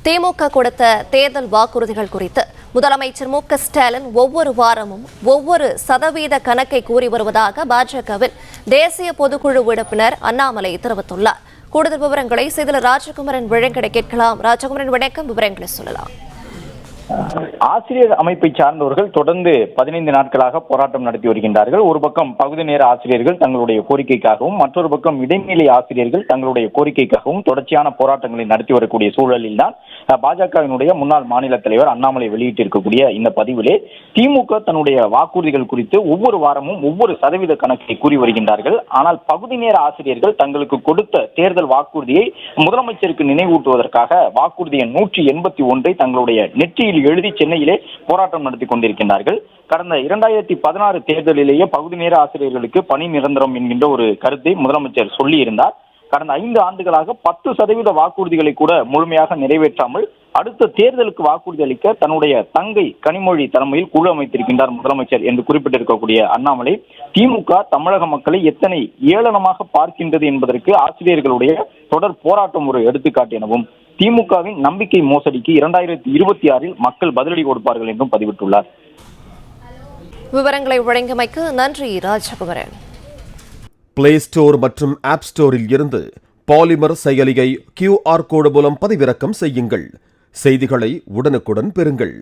திமுக கொடுத்த தேர்தல் வாக்குறுதிகள் குறித்து முதலமைச்சர் மு க ஸ்டாலின் ஒவ்வொரு வாரமும் ஒவ்வொரு சதவீத கணக்கை கூறி வருவதாக பாஜகவின் தேசிய பொதுக்குழு உறுப்பினர் அண்ணாமலை தெரிவித்துள்ளார். கூடுதல் விவரங்களை செய்தியாளர் ராஜகுமரன் வழங்கிட கேட்கலாம். ராஜகுமரன், வணக்கம். விவரங்களை சொல்லலாம். ஆசிரியர் அமைப்பை சார்ந்தவர்கள் தொடர்ந்து 15 நாட்களாக போராட்டம் நடத்தி வருகின்றார்கள். ஒரு பக்கம் பகுதி நேர ஆசிரியர்கள் தங்களுடைய கோரிக்கைக்காகவும், மற்றொரு பக்கம் இடைநிலை ஆசிரியர்கள் தங்களுடைய கோரிக்கைக்காகவும் தொடர்ச்சியான போராட்டங்களை நடத்தி வரக்கூடிய சூழலில் தான் பாஜகவினுடைய முன்னாள் மாநில தலைவர் அண்ணாமலை வெளியிட்டிருக்கக்கூடிய இந்த பதிவிலே திமுக தன்னுடைய வாக்குறுதிகள் குறித்து ஒவ்வொரு வாரமும் ஒவ்வொரு சதவீத கணக்கை கூறி வருகின்றார்கள். ஆனால் பகுதி நேர ஆசிரியர்கள் தங்களுக்கு கொடுத்த தேர்தல் வாக்குறுதியை முதலமைச்சருக்கு நினைவூட்டுவதற்காக வாக்குறுதி எண் 181 தங்களுடைய நெற்றியில் எழுதி சென்னையிலே போராட்டம் நடத்தி கொண்டிருக்கின்றார்கள். கடந்த 2016 தேர்தலிலேயே பகுதி நேர ஆசிரியர்களுக்கு பணி நிரந்தரம் என்கின்ற ஒரு கருத்தை முதலமைச்சர் சொல்லி இருந்தார். கடந்த 5 ஆண்டுகளாக 10% வாக்குறுதிகளை கூட முழுமையாக நிறைவேற்றாமல் அடுத்த தேர்தலுக்கு வாக்குறுதி அளிக்க தன்னுடைய தங்கை கனிமொழி தலைமையில் குழு அமைத்திருக்கின்றார் முதலமைச்சர் என்று குறிப்பிட்டிருக்கக்கூடிய அண்ணாமலை, திமுக தமிழக மக்களை எத்தனை ஏளனமாக பார்க்கின்றது என்பதற்கு ஆசிரியர்களுடைய தொடர் போராட்டம் ஒரு எடுத்துக்காட்டு எனவும், திமுகவின் நம்பிக்கை மோசடிக்கு 2026 மக்கள் பதிலடி கொடுப்பார்கள் என்றும் பதிவிட்டுள்ளார். விவரங்களை வழங்கியமைக்கு நன்றி ராஜகுமரன். பிளே ஸ்டோர் மற்றும் ஆப் ஸ்டோரில் இருந்து பாலிமர் செயலியை QR கோடு மூலம் பதிவிறக்கம் செய்யுங்கள். செய்திகளை உடனுக்குடன் பெறுங்கள்.